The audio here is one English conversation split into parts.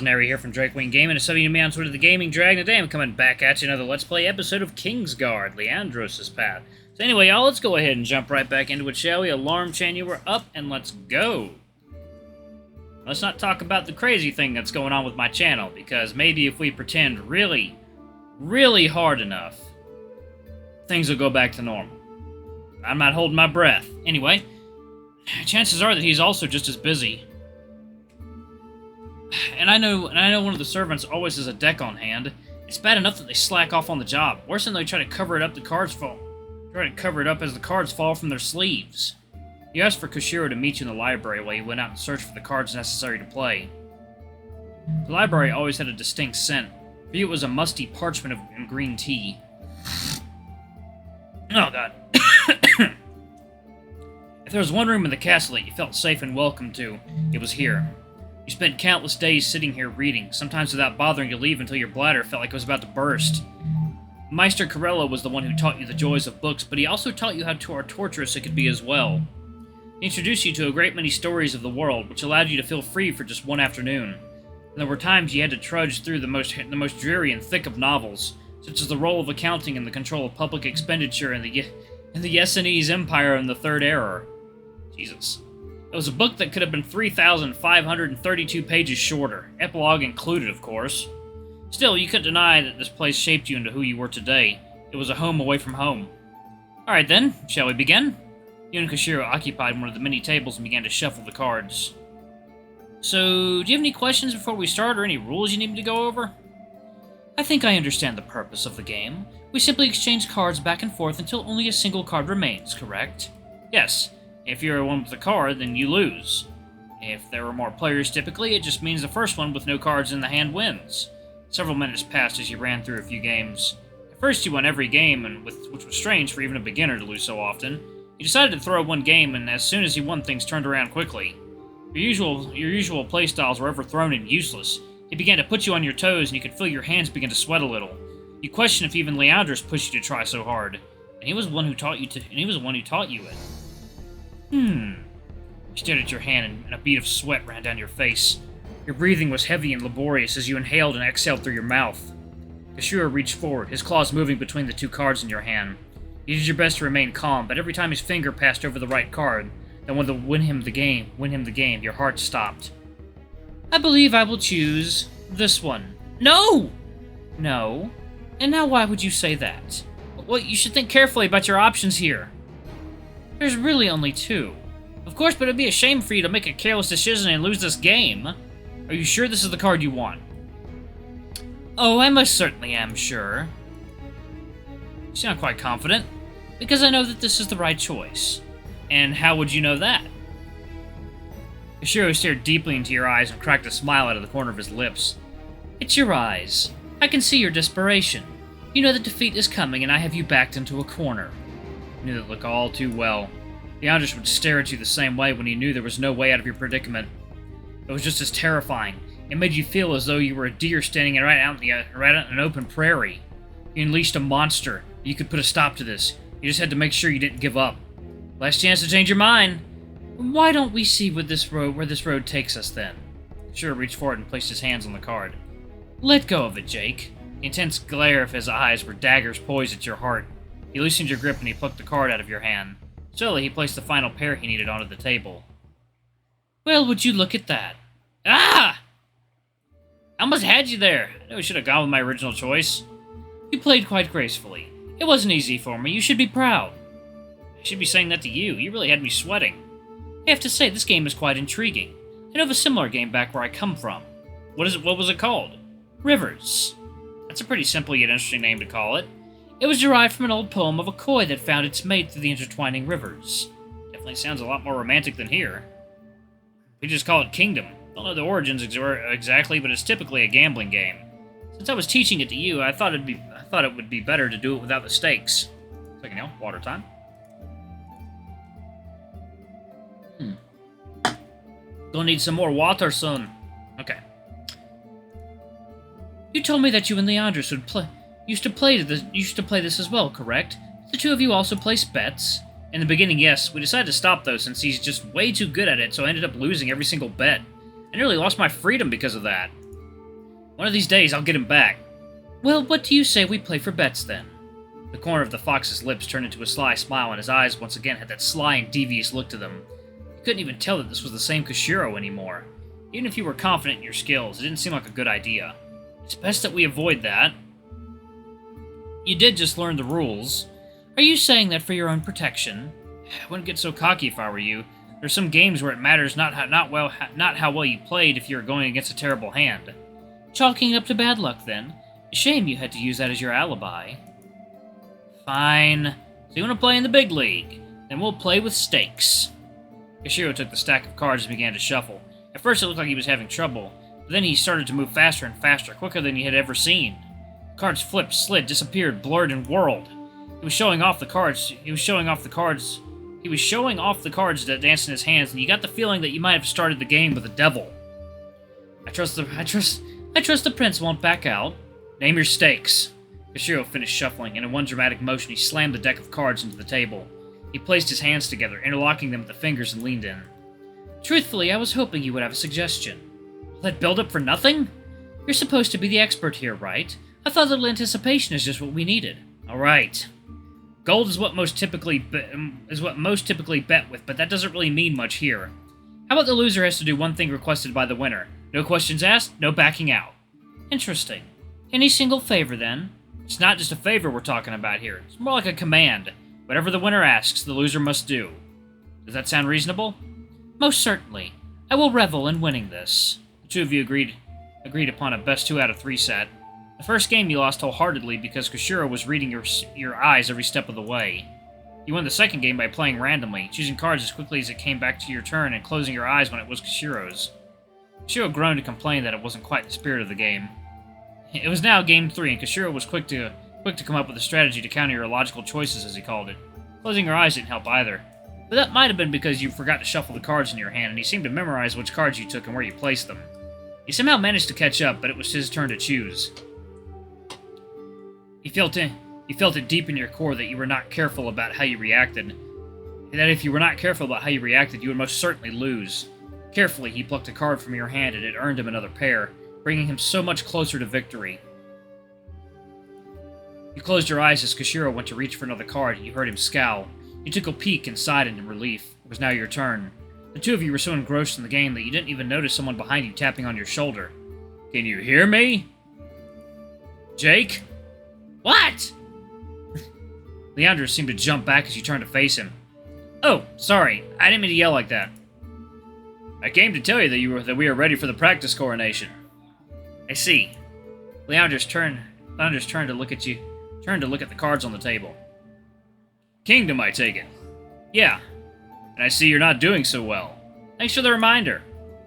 Area here from Drake Wing Gaming, and subbing to me on Twitter, the Gaming Dragon. Today I'm coming back at you another Let's Play episode of Kingsguard, Leandros' Path. So anyway, y'all, let's go ahead and jump right back into it, shall we? Alarm chain, you were up, and let's go. Let's not talk about the crazy thing that's going on with my channel, because maybe if we pretend really, really hard enough, things will go back to normal. I'm not holding my breath. Anyway, chances are that he's also just as busy. And I know one of the servants always has a deck on hand. It's bad enough that they slack off on the job. Worse than they try to cover it up as the cards fall from their sleeves. You asked for Koshiro to meet you in the library while you went out and searched for the cards necessary to play. The library always had a distinct scent. For you, it was a musty parchment and green tea. Oh, God. If there was one room in the castle that you felt safe and welcome to, it was here. You spent countless days sitting here reading, sometimes without bothering to leave until your bladder felt like it was about to burst. Meister Corello was the one who taught you the joys of books, but he also taught you how torturous it could be as well. He introduced you to a great many stories of the world, which allowed you to feel free for just one afternoon. And there were times you had to trudge through the most dreary and thick of novels, such as the role of accounting and the control of public expenditure in the Yeseni's Empire and the Third Era. Jesus. It was a book that could have been 3,532 pages shorter, epilogue included, of course. Still, you couldn't deny that this place shaped you into who you were today. It was a home away from home. Alright then, shall we begin? You and Koshiro occupied one of the many tables and began to shuffle the cards. So, do you have any questions before we start, or any rules you need me to go over? I think I understand the purpose of the game. We simply exchange cards back and forth until only a single card remains, correct? Yes. If you're the one with the card, then you lose. If there are more players typically, it just means the first one with no cards in the hand wins. Several minutes passed as you ran through a few games. At first you won every game, which was strange for even a beginner to lose so often. You decided to throw one game, and as soon as you won, things turned around quickly. Your usual playstyles were overthrown and useless. He began to put you on your toes, and you could feel your hands begin to sweat a little. You questioned if even Leandros pushed you to try so hard, and he was the one who taught you it. You stared at your hand, and a bead of sweat ran down your face. Your breathing was heavy and laborious as you inhaled and exhaled through your mouth. Koshiro reached forward, his claws moving between the two cards in your hand. You did your best to remain calm, but every time his finger passed over the right card, that would win him the game, your heart stopped. I believe I will choose this one. No! No. And now why would you say that? Well, you should think carefully about your options here. There's really only two. Of course, but it'd be a shame for you to make a careless decision and lose this game. Are you sure this is the card you want? Oh, I most certainly am sure. You sound quite confident. Because I know that this is the right choice. And how would you know that? Koshiro stared deeply into your eyes and cracked a smile out of the corner of his lips. It's your eyes. I can see your desperation. You know that defeat is coming and I have you backed into a corner. You knew that look all too well. Leandros would stare at you the same way when he knew there was no way out of your predicament. It was just as terrifying. It made you feel as though you were a deer standing right out in an open prairie. You unleashed a monster. You could put a stop to this. You just had to make sure you didn't give up. Last chance to change your mind. Why don't we see where this road takes us then? Koshiro reached forward and placed his hands on the card. Let go of it, Jake. The intense glare of his eyes were daggers poised at your heart. He loosened your grip and he plucked the card out of your hand. Slowly, he placed the final pair he needed onto the table. Well, would you look at that? Ah! I almost had you there. I knew I should have gone with my original choice. You played quite gracefully. It wasn't easy for me. You should be proud. I should be saying that to you. You really had me sweating. I have to say, this game is quite intriguing. I know of a similar game back where I come from. What was it called? Rivers. That's a pretty simple yet interesting name to call it. It was derived from an old poem of a koi that found its mate through the intertwining rivers. Definitely sounds a lot more romantic than here. We just call it Kingdom. Don't know the origins exactly, but it's typically a gambling game. Since I was teaching it to you, I thought it would be better to do it without the stakes. Second, water time. Gonna need some more water, son. Okay. You told me that you and Leandros used to play this as well, correct? The two of you also place bets? In the beginning, yes. We decided to stop, though, since he's just way too good at it, so I ended up losing every single bet. I nearly lost my freedom because of that. One of these days, I'll get him back. Well, what do you say we play for bets, then? The corner of the fox's lips turned into a sly smile, and his eyes once again had that sly and devious look to them. You couldn't even tell that this was the same Koshiro anymore. Even if you were confident in your skills, it didn't seem like a good idea. It's best that we avoid that. You did just learn the rules. Are you saying that for your own protection? I wouldn't get so cocky if I were you. There's some games where it matters not how well you played if you're going against a terrible hand. Chalking it up to bad luck, then. A shame you had to use that as your alibi. Fine. So you want to play in the big league? Then we'll play with stakes. Koshiro took the stack of cards and began to shuffle. At first it looked like he was having trouble, but then he started to move faster and faster, quicker than he had ever seen. The cards flipped, slid, disappeared, blurred, and whirled. He was showing off the cards that danced in his hands, and you got the feeling that you might have started the game with a devil. I trust the prince won't back out. Name your stakes. Koshiro finished shuffling, and in one dramatic motion he slammed the deck of cards into the table. He placed his hands together, interlocking them with the fingers, and leaned in. Truthfully, I was hoping you would have a suggestion. All that build-up for nothing? You're supposed to be the expert here, right? I thought a little anticipation is just what we needed. All right. Gold is what most typically bet with, but that doesn't really mean much here. How about the loser has to do one thing requested by the winner? No questions asked, no backing out. Interesting. Any single favor, then? It's not just a favor we're talking about here. It's more like a command. Whatever the winner asks, the loser must do. Does that sound reasonable? Most certainly. I will revel in winning this. The two of you agreed upon a best 2 out of 3 set. The first game you lost wholeheartedly because Koshiro was reading your eyes every step of the way. You won the second game by playing randomly, choosing cards as quickly as it came back to your turn and closing your eyes when it was Koshiro's. Koshiro groaned and complained that it wasn't quite the spirit of the game. It was now Game 3, and Koshiro was quick to come up with a strategy to counter your illogical choices, as he called it. Closing your eyes didn't help either. But that might have been because you forgot to shuffle the cards in your hand, and he seemed to memorize which cards you took and where you placed them. He somehow managed to catch up, but it was his turn to choose. You felt it deep in your core that you were not careful about how you reacted. And that if you were not careful about how you reacted, you would most certainly lose. Carefully, he plucked a card from your hand, and it earned him another pair, bringing him so much closer to victory. You closed your eyes as Koshiro went to reach for another card, and you heard him scowl. You took a peek and sighed in relief. It was now your turn. The two of you were so engrossed in the game that you didn't even notice someone behind you tapping on your shoulder. Can you hear me? Jake? What? Leandro seemed to jump back as you turned to face him. Oh, sorry. I didn't mean to yell like that. I came to tell you that we are ready for the practice coronation. I see. Leandro's turned to look at the cards on the table. Kingdom, I take it. Yeah. And I see you're not doing so well. Thanks for the reminder.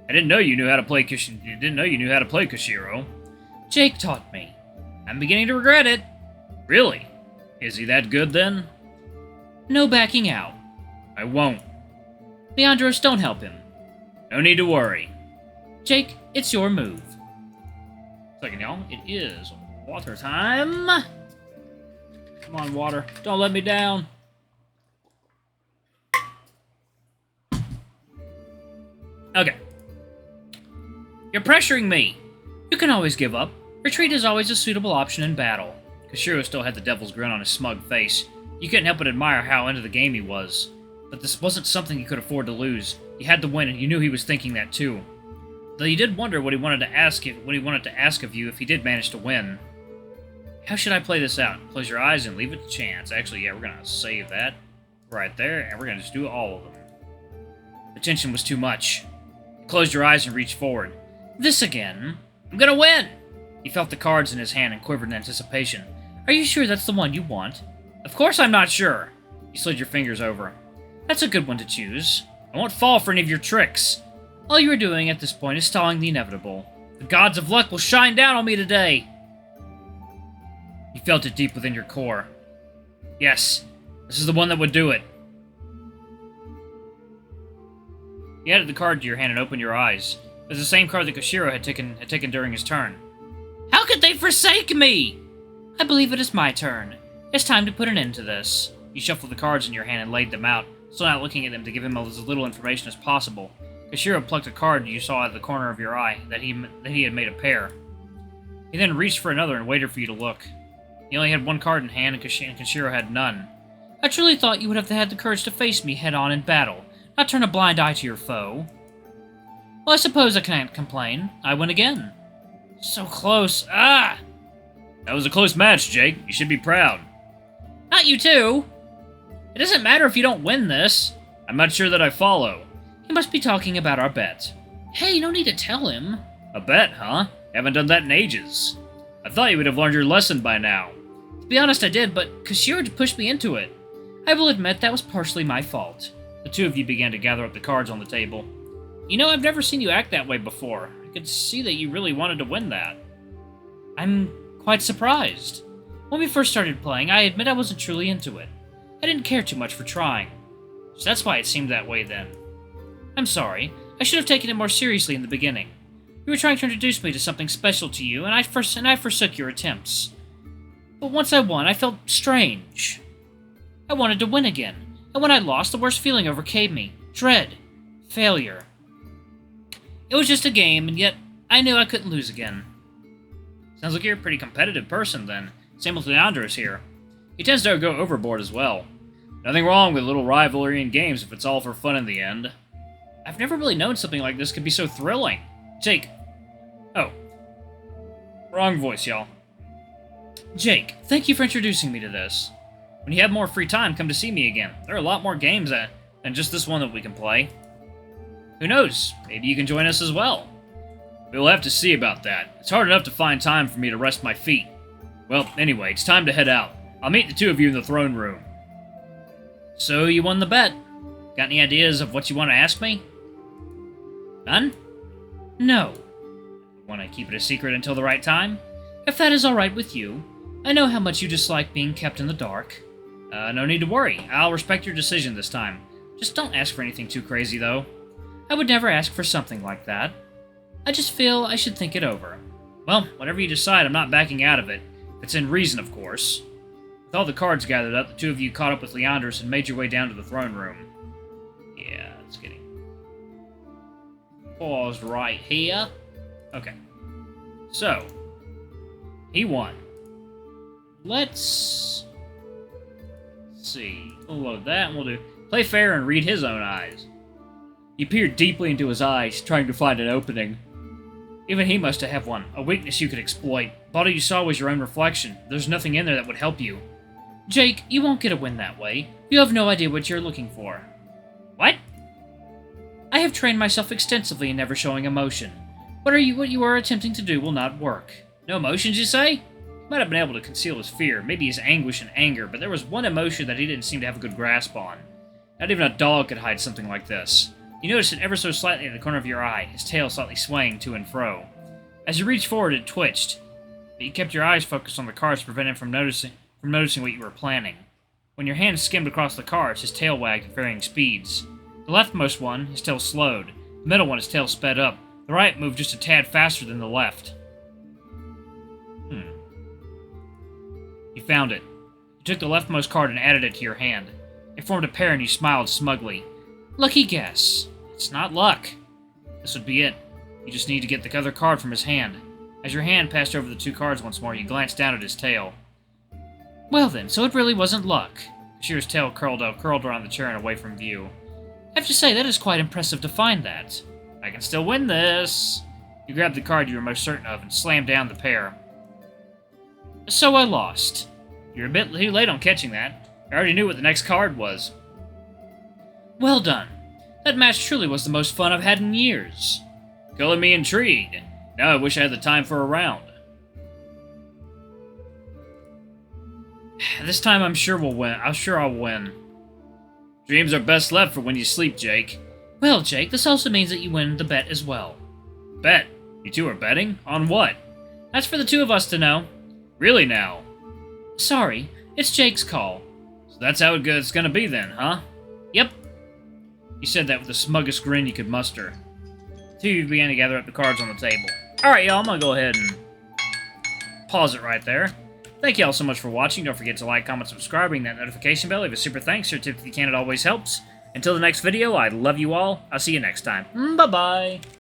I didn't know you knew how to play Koshiro. Jake taught me. I'm beginning to regret it. Really? Is he that good then? No backing out. I won't. Leandros, don't help him. No need to worry. Jake, it's your move. Second, y'all. It is water time. Come on, water. Don't let me down. Okay. You're pressuring me. You can always give up. Retreat is always a suitable option in battle. Koshiro still had the devil's grin on his smug face. You couldn't help but admire how into the game he was. But this wasn't something you could afford to lose. You had to win, and you knew he was thinking that too. Though you did wonder what he wanted to ask of you if he did manage to win. How should I play this out? Close your eyes and leave it to chance. Actually, yeah, we're gonna save that right there, and we're gonna just do all of them. The tension was too much. You closed your eyes and reached forward. This again? I'm gonna win! He felt the cards in his hand and quivered in anticipation. Are you sure that's the one you want? Of course I'm not sure. You slid your fingers over. That's a good one to choose. I won't fall for any of your tricks. All you are doing at this point is stalling the inevitable. The gods of luck will shine down on me today. You felt it deep within your core. Yes, this is the one that would do it. You added the card to your hand and opened your eyes. It was the same card that Koshiro had taken during his turn. How could they forsake me? I believe it is my turn. It's time to put an end to this. You shuffled the cards in your hand and laid them out, still not looking at them to give him as little information as possible. Koshiro plucked a card you saw at the corner of your eye that he had made a pair. He then reached for another and waited for you to look. He only had one card in hand, and Koshiro had none. I truly thought you would have had the courage to face me head-on in battle, not turn a blind eye to your foe. Well, I suppose I can't complain. I win again. So close. Ah! That was a close match, Jake. You should be proud. Not you too. It doesn't matter if you don't win this. I'm not sure that I follow. He must be talking about our bet. Hey, no need to tell him. A bet, huh? Haven't done that in ages. I thought you would have learned your lesson by now. To be honest, I did, but Koshiro pushed me into it. I will admit that was partially my fault. The two of you began to gather up the cards on the table. You know, I've never seen you act that way before. I could see that you really wanted to win that. I'm quite surprised. When we first started playing, I admit I wasn't truly into it. I didn't care too much for trying. So that's why it seemed that way then. I'm sorry. I should have taken it more seriously in the beginning. You were trying to introduce me to something special to you, and I forsook your attempts. But once I won, I felt strange. I wanted to win again, and when I lost, the worst feeling overcame me. Dread. Failure. It was just a game, and yet I knew I couldn't lose again. Sounds like you're a pretty competitive person, then. Same with Leandros here. He tends to go overboard as well. Nothing wrong with a little rivalry in games if it's all for fun in the end. I've never really known something like this could be so thrilling. Jake. Oh. Wrong voice, y'all. Jake, thank you for introducing me to this. When you have more free time, come to see me again. There are a lot more games than just this one that we can play. Who knows? Maybe you can join us as well. We'll have to see about that. It's hard enough to find time for me to rest my feet. Well, anyway, it's time to head out. I'll meet the two of you in the throne room. So, you won the bet. Got any ideas of what you want to ask me? None? No. Want to keep it a secret until the right time? If that is alright with you. I know how much you dislike being kept in the dark. No need to worry. I'll respect your decision this time. Just don't ask for anything too crazy, though. I would never ask for something like that. I just feel I should think it over. Well, whatever you decide, I'm not backing out of it. If it's in reason, of course. With all the cards gathered up, the two of you caught up with Leandros and made your way down to the throne room. Yeah, it's getting paused right here. Okay. So, he won. Let's see. We'll load that and we'll do play fair and read his own eyes. You peered deeply into his eyes, trying to find an opening. Even he must have one, a weakness you could exploit. But all you saw was your own reflection. There's nothing in there that would help you. Jake, you won't get a win that way. You have no idea what you're looking for. What? I have trained myself extensively in never showing emotion. What you are attempting to do will not work. No emotions, you say? He might have been able to conceal his fear, maybe his anguish and anger, but there was one emotion that he didn't seem to have a good grasp on. Not even a dog could hide something like this. You noticed it ever so slightly in the corner of your eye, his tail slightly swaying to and fro. As you reached forward, it twitched, but you kept your eyes focused on the cards to prevent him from noticing what you were planning. When your hand skimmed across the cards, his tail wagged at varying speeds. The leftmost one, his tail slowed. The middle one, his tail sped up. The right moved just a tad faster than the left. You found it. You took the leftmost card and added it to your hand. It formed a pair and you smiled smugly. Lucky guess. It's not luck. This would be it. You just need to get the other card from his hand. As your hand passed over the two cards once more, you glanced down at his tail. Well then, so it really wasn't luck. Koshiro's tail curled around the chair and away from view. I have to say, that is quite impressive to find that. I can still win this. You grabbed the card you were most certain of and slammed down the pair. So I lost. You're a bit too late on catching that. I already knew what the next card was. Well done. That match truly was the most fun I've had in years. Color me intrigued. Now I wish I had the time for a round. This time I'm sure we'll win. I'm sure I'll win. Dreams are best left for when you sleep, Jake. Well, Jake, this also means that you win the bet as well. Bet? You two are betting? On what? That's for the two of us to know. Really now? Sorry, it's Jake's call. So that's how it's gonna be then, huh? Yep. You said that with the smuggest grin you could muster. The two of you began to gather up the cards on the table. Alright, y'all, I'm gonna go ahead and pause it right there. Thank y'all so much for watching. Don't forget to like, comment, subscribe, ring that notification bell. Leave a super thanks. Your tip if you can, it always helps. Until the next video, I love you all. I'll see you next time. Bye-bye.